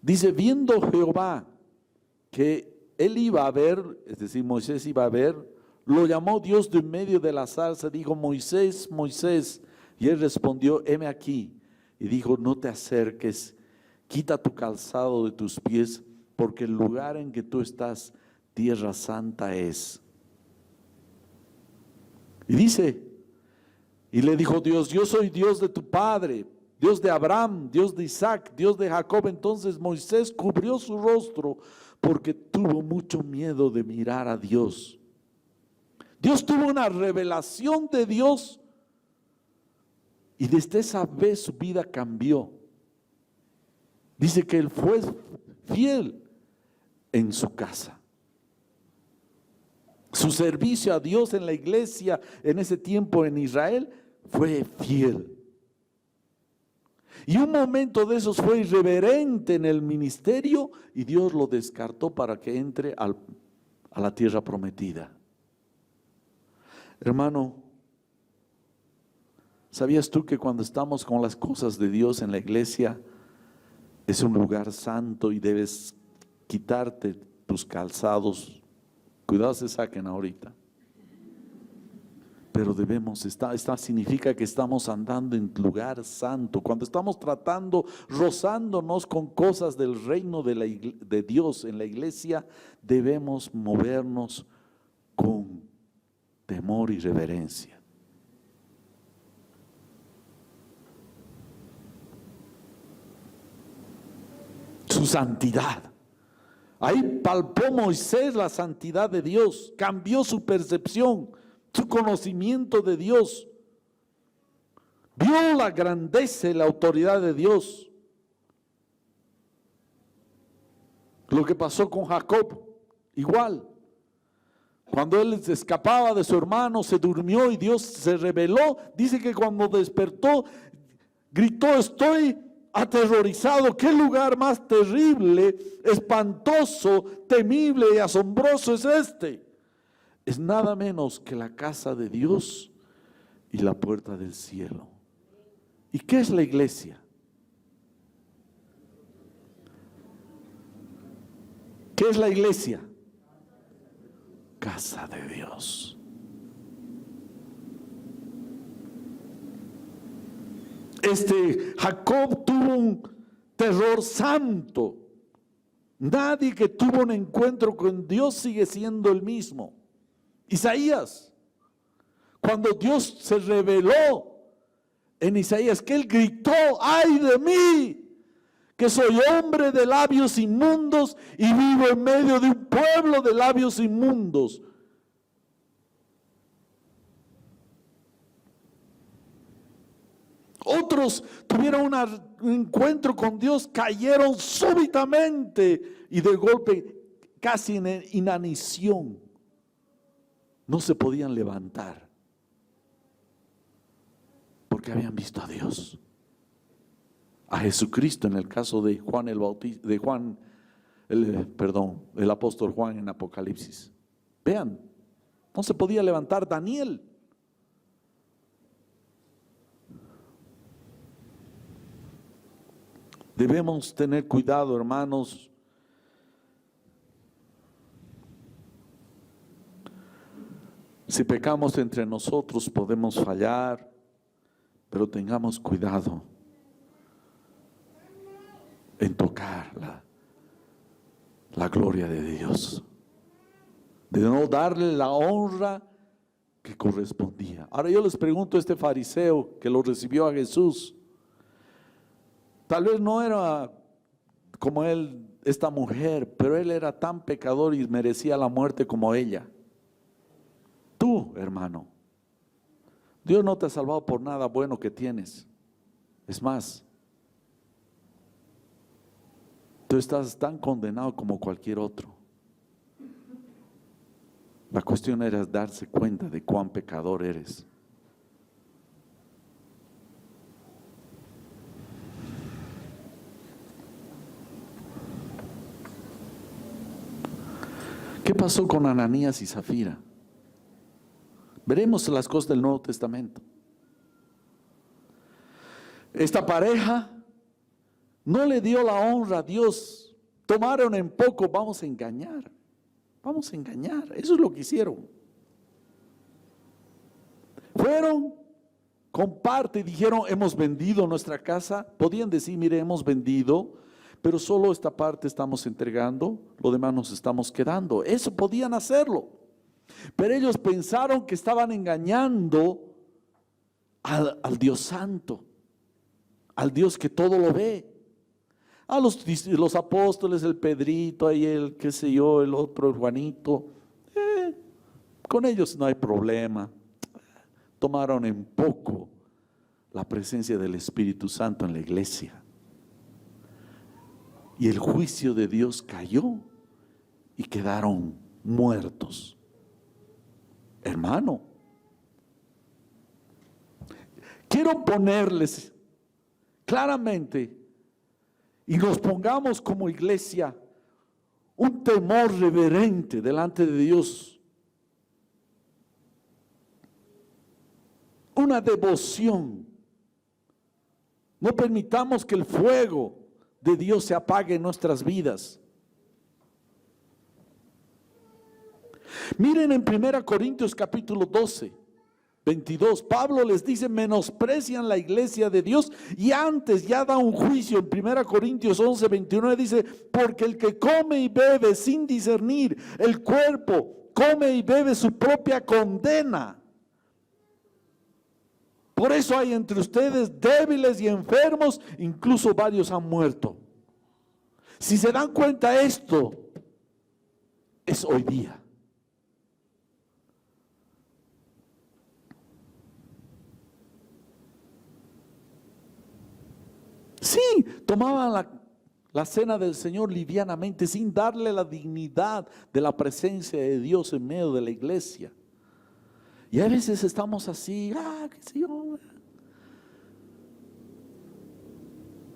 dice: viendo Jehová que él iba a ver, es decir, Moisés iba a ver, lo llamó Dios de en medio de la zarza, dijo: Moisés, Moisés. Y él respondió: heme aquí. Y dijo: no te acerques, quita tu calzado de tus pies, porque el lugar en que tú estás, tierra santa es. Y dice, y le dijo Dios: yo soy Dios de tu padre, Dios de Abraham, Dios de Isaac, Dios de Jacob. Entonces Moisés cubrió su rostro porque tuvo mucho miedo de mirar a Dios. Dios tuvo una revelación de Dios y desde esa vez su vida cambió. Dice que él fue fiel en su casa. Su servicio a Dios en la iglesia en ese tiempo en Israel fue fiel. Y un momento de esos fue irreverente en el ministerio y Dios lo descartó para que entre a la tierra prometida. Hermano, ¿sabías tú que cuando estamos con las cosas de Dios en la iglesia es un lugar santo y debes quitarte tus calzados? Cuidado se saquen ahorita. Pero debemos estar, significa que estamos andando en lugar santo. Cuando estamos tratando, rozándonos con cosas del reino de Dios en la iglesia, debemos movernos con temor y reverencia. Su santidad. Ahí palpó Moisés la santidad de Dios, cambió su percepción, su conocimiento de Dios, vio la grandeza y la autoridad de Dios. Lo que pasó con Jacob, igual. Cuando él se escapaba de su hermano, se durmió y Dios se reveló. Dice que cuando despertó, gritó: estoy aterrorizado. ¿Qué lugar más terrible, espantoso, temible y asombroso es este? Es nada menos que la casa de Dios y la puerta del cielo. ¿Y qué es la iglesia? ¿Qué es la iglesia? Casa de Dios. Jacob tuvo un terror santo. Nadie que tuvo un encuentro con Dios sigue siendo el mismo. Isaías, cuando Dios se reveló en Isaías, que él gritó: ¡ay de mí! Que soy hombre de labios inmundos y vivo en medio de un pueblo de labios inmundos. Otros tuvieron un encuentro con Dios, cayeron súbitamente y de golpe casi en inanición. No se podían levantar porque habían visto a Dios, a Jesucristo. En el caso de Juan el apóstol Juan en Apocalipsis. Vean, no se podía levantar Daniel. Debemos tener cuidado, hermanos. Si pecamos entre nosotros podemos fallar, pero tengamos cuidado en tocar la gloria de Dios, de no darle la honra que correspondía. Ahora yo les pregunto a este fariseo que lo recibió a Jesús, tal vez no era como él, esta mujer, pero él era tan pecador y merecía la muerte como ella. Tú, hermano, Dios no te ha salvado por nada bueno que tienes. Es más, tú estás tan condenado como cualquier otro. La cuestión era darse cuenta de cuán pecador eres. ¿Qué pasó con Ananías y Zafira? Veremos las cosas del Nuevo Testamento. Esta pareja no le dio la honra a Dios. Tomaron en poco, vamos a engañar. Vamos a engañar. Eso es lo que hicieron. Fueron con parte y dijeron, hemos vendido nuestra casa. Podían decir, mire, hemos vendido, pero solo esta parte estamos entregando, lo demás nos estamos quedando. Eso podían hacerlo. Pero ellos pensaron que estaban engañando al Dios Santo, al Dios que todo lo ve. A los apóstoles, el Pedrito, ahí el qué sé yo, el otro, el Juanito, con ellos no hay problema. Tomaron en poco la presencia del Espíritu Santo en la iglesia. Y el juicio de Dios cayó y quedaron muertos. Hermano, quiero ponerles claramente y nos pongamos como iglesia un temor reverente delante de Dios, una devoción. No permitamos que el fuego de Dios se apague en nuestras vidas. Miren en 1 Corintios capítulo 12, 22, Pablo les dice, menosprecian la iglesia de Dios, y antes ya da un juicio. En 1 Corintios 11, 29 dice, porque el que come y bebe sin discernir el cuerpo, come y bebe su propia condena. Por eso hay entre ustedes débiles y enfermos, incluso varios han muerto. Si se dan cuenta, esto es hoy día. Sí, tomaban la cena del Señor livianamente, sin darle la dignidad de la presencia de Dios en medio de la iglesia. Y a veces estamos así, qué sé yo.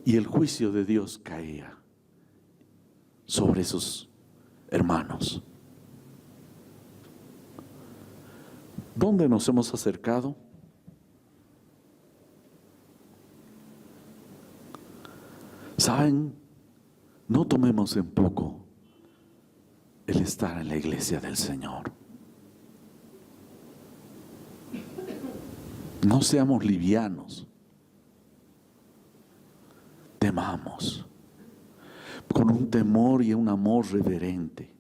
Y el juicio de Dios caía sobre esos hermanos. ¿Dónde nos hemos acercado? ¿Saben? No tomemos en poco el estar en la iglesia del Señor. No seamos livianos. Temamos con un temor y un amor reverente.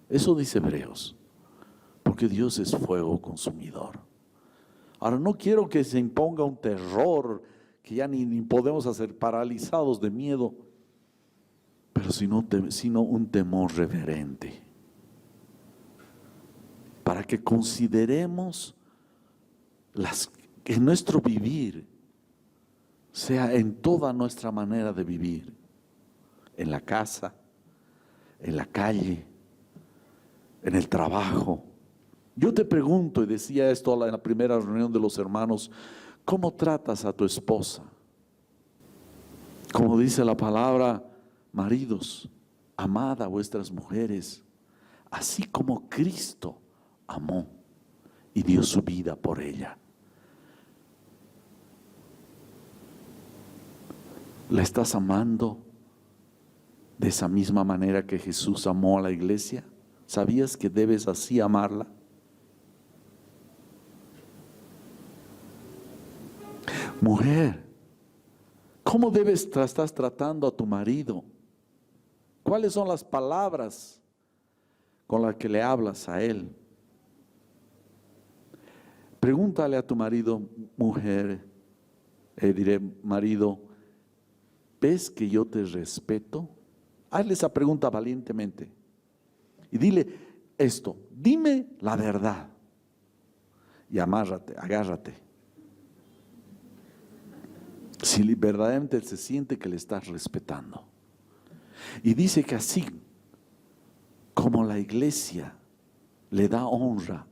Eso dice Hebreos, porque Dios es fuego consumidor. Ahora no quiero que se imponga un terror que ya ni podemos hacer, paralizados de miedo, pero sino un temor reverente, para que consideremos que nuestro vivir sea en toda nuestra manera de vivir, en la casa, en la calle, en el trabajo. Yo te pregunto, y decía esto en la primera reunión de los hermanos, ¿cómo tratas a tu esposa? Como dice la palabra, maridos, amad a vuestras mujeres, así como Cristo amó y dio su vida por ella. ¿La estás amando de esa misma manera que Jesús amó a la iglesia? ¿Sabías que debes así amarla? Mujer, ¿cómo estás tratando a tu marido? ¿Cuáles son las palabras con las que le hablas a él? Pregúntale a tu marido, mujer, diré, marido, ¿ves que yo te respeto? Hazle esa pregunta valientemente y dile esto: dime la verdad y agárrate. Si verdaderamente él se siente que le estás respetando. Y dice que así como la iglesia le da honra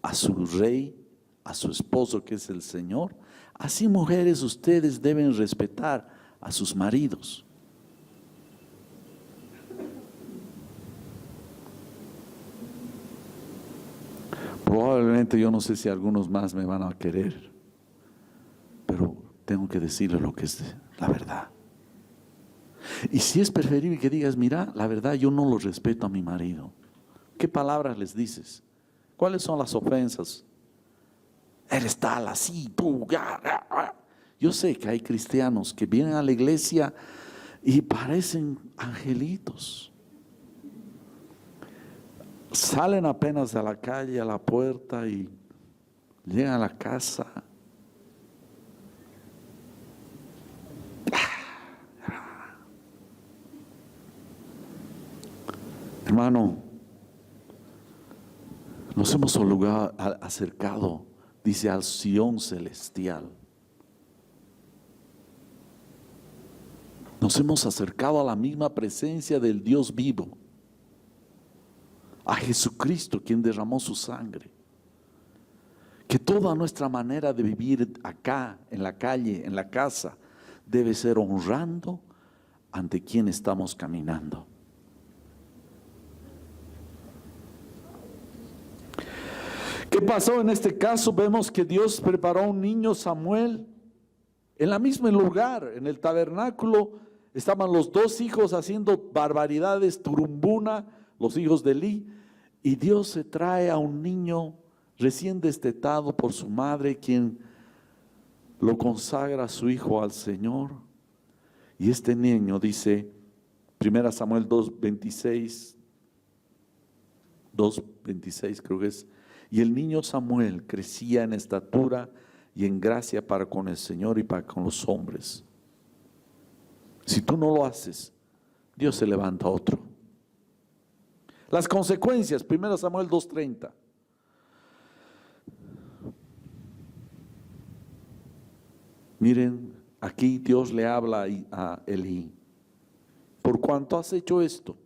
a su rey, a su esposo que es el Señor, así mujeres ustedes deben respetar a sus maridos. Probablemente yo no sé si algunos más me van a querer, pero tengo que decirles lo que es la verdad. Y si es preferible que digas, mira, la verdad yo no lo respeto a mi marido, ¿qué palabras les dices? ¿Cuáles son las ofensas? Eres tal, así, tú, ya. Yo sé que hay cristianos que vienen a la iglesia y parecen angelitos. Salen apenas a la calle, a la puerta y llegan a la casa. Hermano, nos hemos acercado, dice, al Sión celestial. Nos hemos acercado a la misma presencia del Dios vivo, a Jesucristo, quien derramó su sangre. Que toda nuestra manera de vivir acá, en la calle, en la casa, debe ser honrando ante quien estamos caminando. ¿Qué pasó en este caso? Vemos que Dios preparó a un niño, Samuel, en el mismo lugar, en el tabernáculo. Estaban los dos hijos haciendo barbaridades, turumbuna, los hijos de Elí, y Dios se trae a un niño recién destetado por su madre, quien lo consagra a su hijo al Señor. Y este niño, dice 1 Samuel 2:26 creo que es, y el niño Samuel crecía en estatura y en gracia para con el Señor y para con los hombres. Si tú no lo haces, Dios se levanta otro. Las consecuencias, 1 Samuel 2:30. Miren, aquí Dios le habla a Elí. Por cuanto has hecho esto,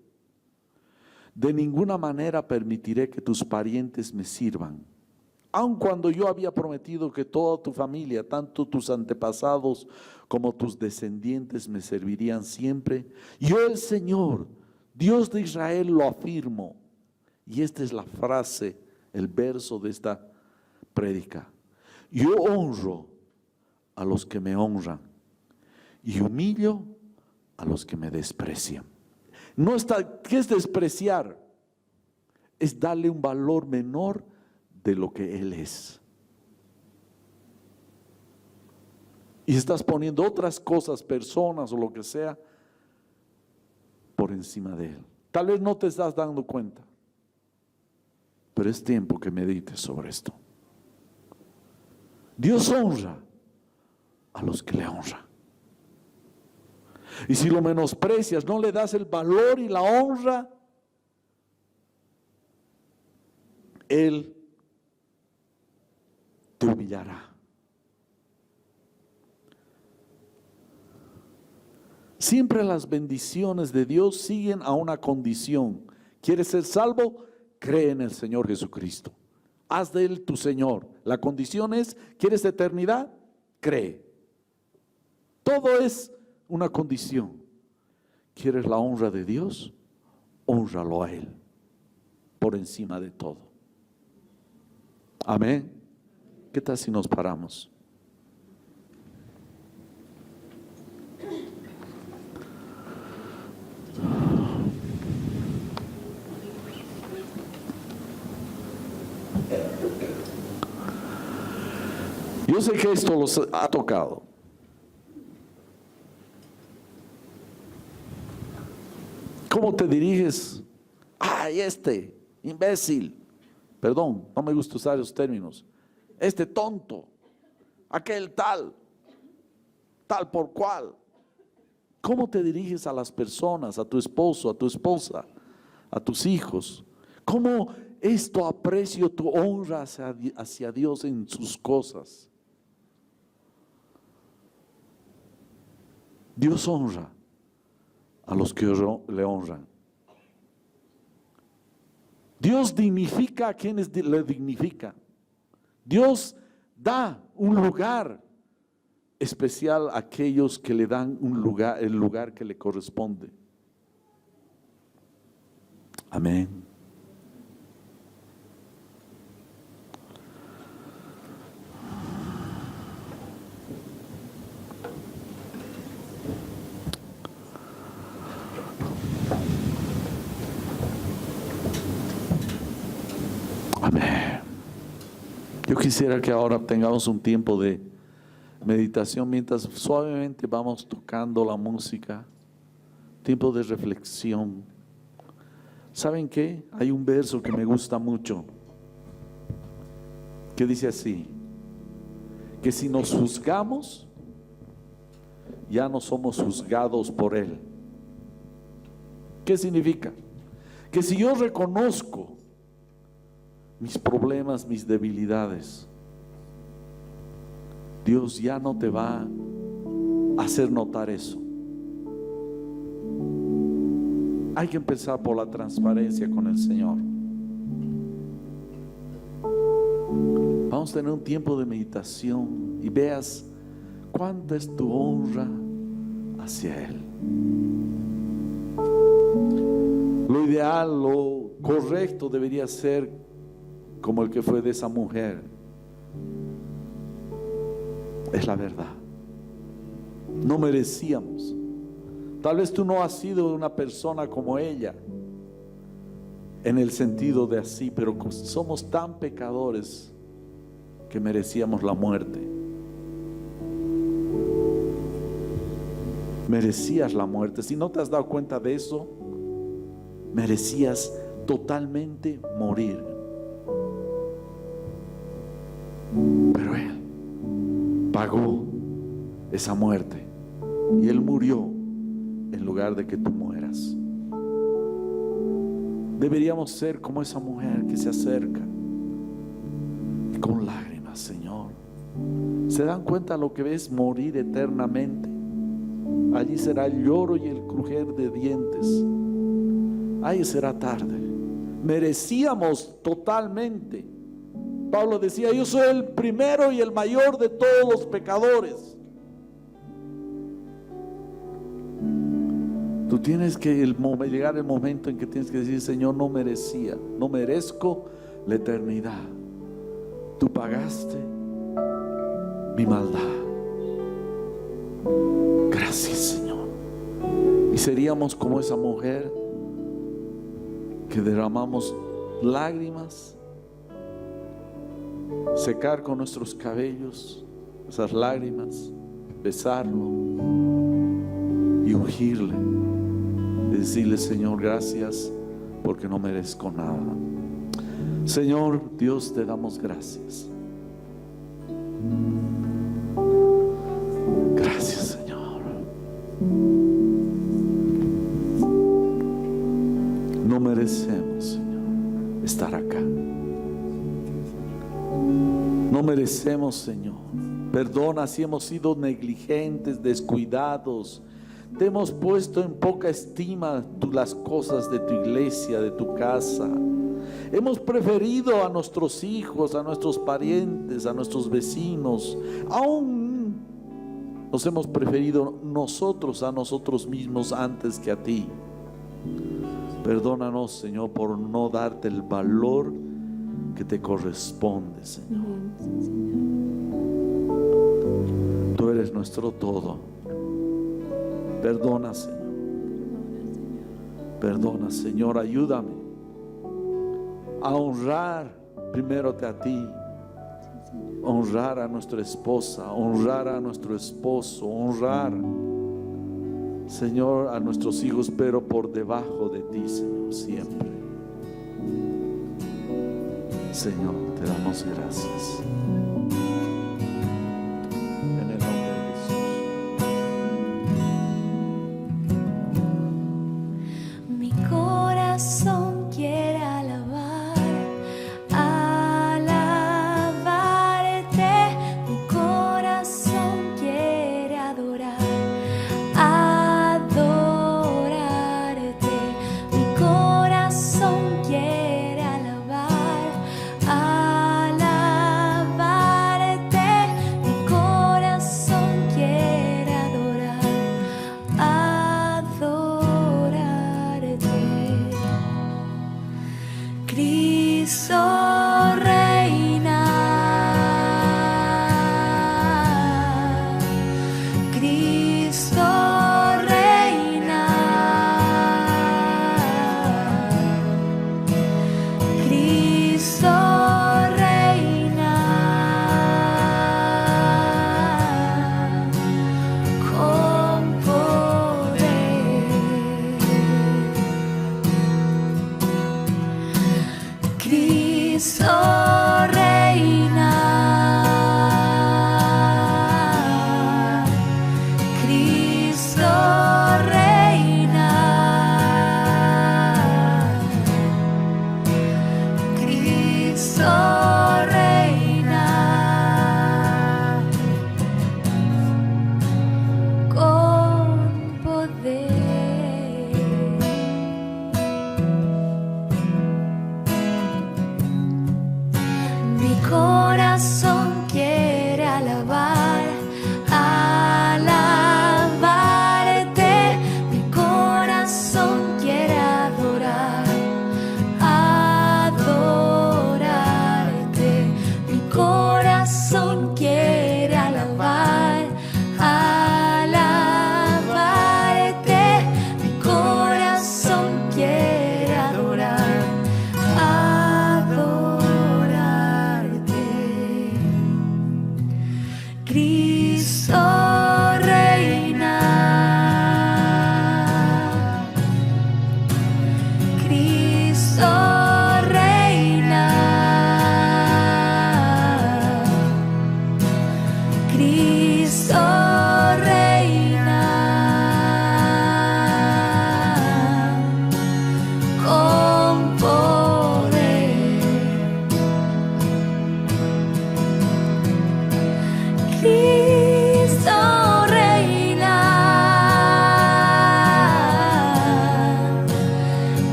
de ninguna manera permitiré que tus parientes me sirvan. Aun cuando yo había prometido que toda tu familia, tanto tus antepasados como tus descendientes, me servirían siempre, yo el Señor, Dios de Israel, lo afirmo. Y esta es la frase, el verso de esta prédica. Yo honro a los que me honran y humillo a los que me desprecian. No está, ¿qué es despreciar? Es darle un valor menor de lo que Él es. Y estás poniendo otras cosas, personas o lo que sea, por encima de Él. Tal vez no te estás dando cuenta, pero es tiempo que medites sobre esto. Dios honra a los que le honran. Y si lo menosprecias, no le das el valor y la honra, Él te humillará. Siempre las bendiciones de Dios siguen a una condición. ¿Quieres ser salvo? Cree en el Señor Jesucristo. Haz de Él tu Señor. La condición es, ¿quieres eternidad? Cree. Todo es una condición. ¿Quieres la honra de Dios? Hónralo a Él por encima de todo. Amén. ¿Qué tal si nos paramos? Yo sé que esto los ha tocado. ¿Cómo te diriges? ¡Ay, este imbécil! Perdón, no me gusta usar esos términos. Este tonto, aquel tal por cual. ¿Cómo te diriges a las personas, a tu esposo, a tu esposa, a tus hijos? ¿Cómo esto aprecio tu honra hacia Dios en sus cosas? Dios honra a los que le honran. Dios dignifica a quienes le dignifican. Dios da un lugar especial a aquellos que le dan el lugar que le corresponde. Amén. Amén. Yo quisiera que ahora tengamos un tiempo de meditación mientras suavemente vamos tocando la música, tiempo de reflexión. ¿Saben qué? Hay un verso que me gusta mucho que dice así, que si nos juzgamos, ya no somos juzgados por Él. ¿Qué significa? Que si yo reconozco mis problemas, mis debilidades, Dios ya no te va a hacer notar eso. Hay que empezar por la transparencia con el Señor. Vamos a tener un tiempo de meditación y veas cuánta es tu honra hacia Él. Lo ideal, lo correcto debería ser como el que fue de esa mujer. Es la verdad. No merecíamos. Tal vez tú no has sido una persona como ella, en el sentido de así, pero somos tan pecadores que merecíamos la muerte. Merecías la muerte. Si no te has dado cuenta de eso, merecías totalmente morir. Pero Él pagó esa muerte y Él murió en lugar de que tú mueras. Deberíamos ser como esa mujer que se acerca y con lágrimas, Señor, ¿se dan cuenta lo que es morir eternamente? Allí será el lloro y el crujir de dientes. Ahí será tarde. Merecíamos totalmente. Pablo decía, yo soy el primero y el mayor de todos los pecadores. Tú tienes que llegar el momento en que tienes que decir, Señor, no merecía, no merezco la eternidad. Tú pagaste mi maldad. Gracias, Señor. Y seríamos como esa mujer que derramamos lágrimas, secar con nuestros cabellos esas lágrimas, besarlo y ungirle, y decirle, Señor, gracias porque no merezco nada. Señor Dios, te damos gracias. Gracias, Señor. No merecemos, Señor, estar acá. No merecemos, Señor. Perdona si hemos sido negligentes, descuidados. Te hemos puesto en poca estima las cosas de tu iglesia, de tu casa. Hemos preferido a nuestros hijos, a nuestros parientes, a nuestros vecinos, aún Nos hemos preferido nosotros a nosotros mismos antes que a ti. Perdónanos, Señor, por no darte el valor que te corresponde, Señor. Tú eres nuestro todo. Perdona, Señor. Perdona, Señor. Ayúdame a honrar primero a ti, honrar a nuestra esposa, honrar a nuestro esposo, honrar, Señor, a nuestros hijos, pero por debajo de ti, Señor, siempre. Señor, te damos gracias.